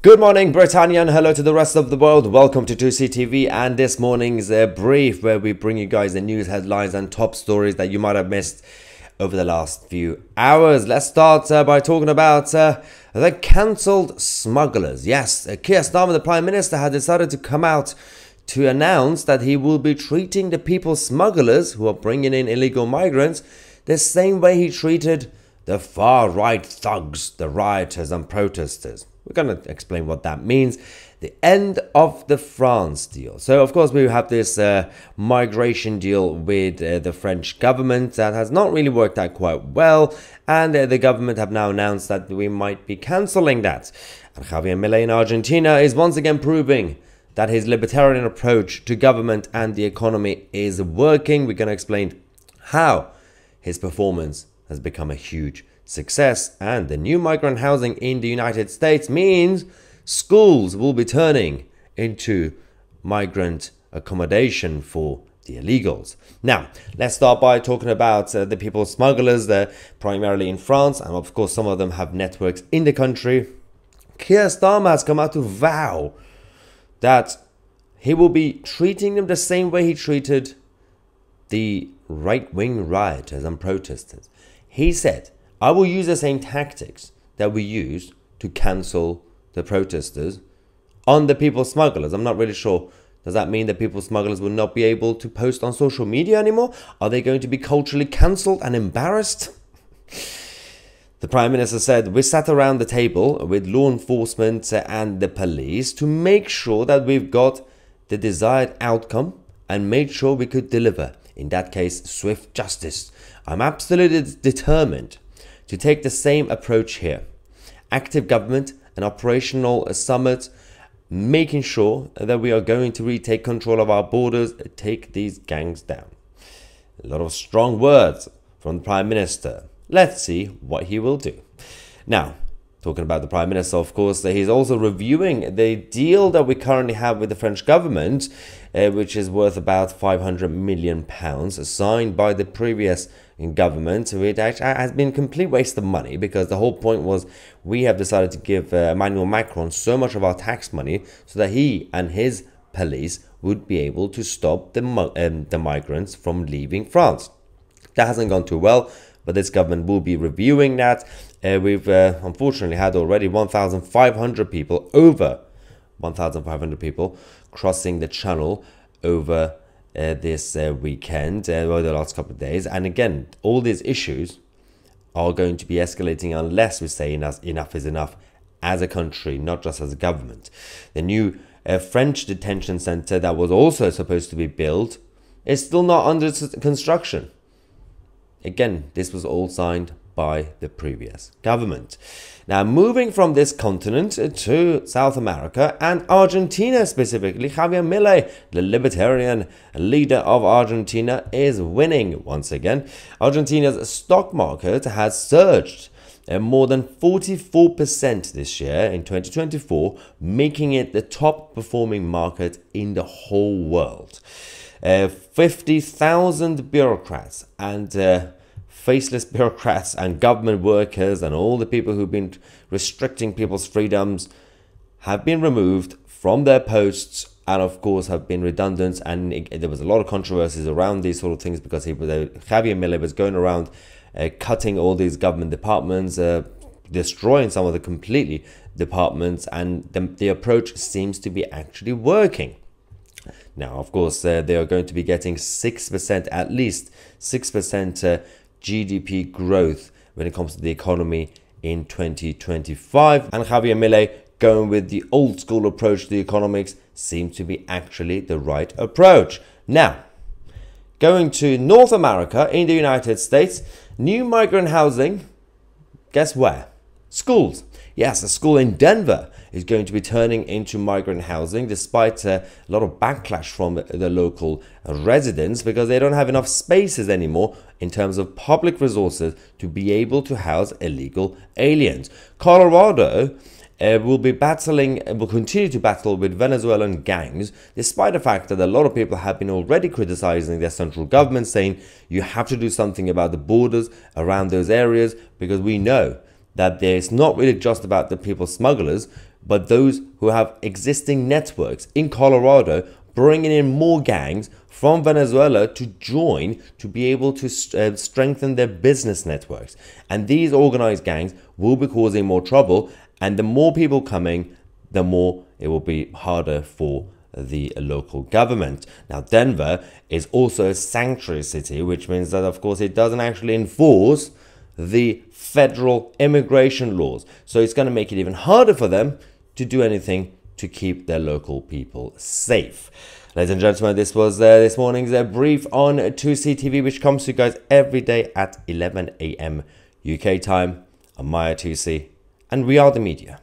Good morning, Britannia, and hello to the rest of the world. Welcome to Tousi TV and this morning's brief, where we bring you guys the news headlines and top stories that you might have missed over the last few hours. Let's start by talking about the cancelled smugglers. Yes, Keir Starmer, the Prime Minister, had decided to come out to announce that he will be treating the people smugglers who are bringing in illegal migrants the same way he treated the far-right thugs, the rioters and protesters. We're going to explain what that means. The end of the France deal. So, of course, we have this migration deal with the French government that has not really worked out quite well. And the government have now announced that we might be cancelling that. And Javier Milei in Argentina is once again proving that his libertarian approach to government and the economy is working. We're going to explain how his performance has become a huge success, and the new migrant housing in the United States means schools will be turning into migrant accommodation for the illegals. Now, let's start by talking about the people smugglers. They're primarily in France, and of course some of them have networks in the country. Keir Starmer has come out to vow that he will be treating them the same way he treated the right-wing rioters and protesters. He said, I will use the same tactics that we used to cancel the protesters on the people smugglers. I'm not really sure. Does that mean that people smugglers will not be able to post on social media anymore? Are they going to be culturally cancelled and embarrassed? The Prime Minister said, we sat around the table with law enforcement and the police to make sure that we've got the desired outcome and made sure we could deliver. In that case, swift justice. I'm absolutely determined to take the same approach here. Active government and operational summit, making sure that we are going to retake control of our borders, take these gangs down. A lot of strong words from the Prime Minister. Let's see what he will do. Now, talking about the Prime Minister, of course, he's also reviewing the deal that we currently have with the French government, which is worth about £500 million, signed by the previous government, which has been a complete waste of money, because the whole point was we have decided to give Emmanuel Macron so much of our tax money so that he and his police would be able to stop the migrants from leaving France. That hasn't gone too well, but this government will be reviewing that. We've unfortunately had already 1,500 people, over 1,500 people crossing the channel over this weekend, over the last couple of days. And again, all these issues are going to be escalating unless we say enough is enough as a country, not just as a government. The new French detention center that was also supposed to be built is still not under construction. Again, this was all signed by the previous government. Now, moving from this continent to South America and Argentina specifically, Javier Milei, the libertarian leader of Argentina, is winning once again. Argentina's stock market has surged more than 44% this year in 2024, making it the top performing market in the whole world. 50,000 bureaucrats and faceless bureaucrats and government workers and all the people who've been restricting people's freedoms have been removed from their posts, and of course have been redundant. And there was a lot of controversies around these sort of things, because Javier Milei was going around cutting all these government departments, destroying some of the completely departments, and the approach seems to be actually working. Now, of course, they are going to be getting 6%, at least 6% GDP growth when it comes to the economy in 2025. And Javier Milei going with the old school approach to the economics seems to be actually the right approach. Now, going to North America, in the United States, new migrant housing, guess where? Schools. Yes, a school in Denver is going to be turning into migrant housing, despite a lot of backlash from the local residents, because they don't have enough spaces anymore in terms of public resources to be able to house illegal aliens. Colorado will continue to battle with Venezuelan gangs, despite the fact that a lot of people have been already criticizing their central government, saying you have to do something about the borders around those areas, because we know that it's not really just about the people smugglers, but those who have existing networks in Colorado, bringing in more gangs from Venezuela to join to be able to strengthen their business networks. And these organized gangs will be causing more trouble, and the more people coming, the more it will be harder for the local government. Now, Denver is also a sanctuary city, which means that, of course, it doesn't actually enforce the federal immigration laws. So it's going to make it even harder for them to do anything to keep their local people safe. Ladies and gentlemen, this was this morning's brief on Tousi TV, which comes to you guys every day at 11 a.m. UK time. I'm Maya Tousi, and we are the media.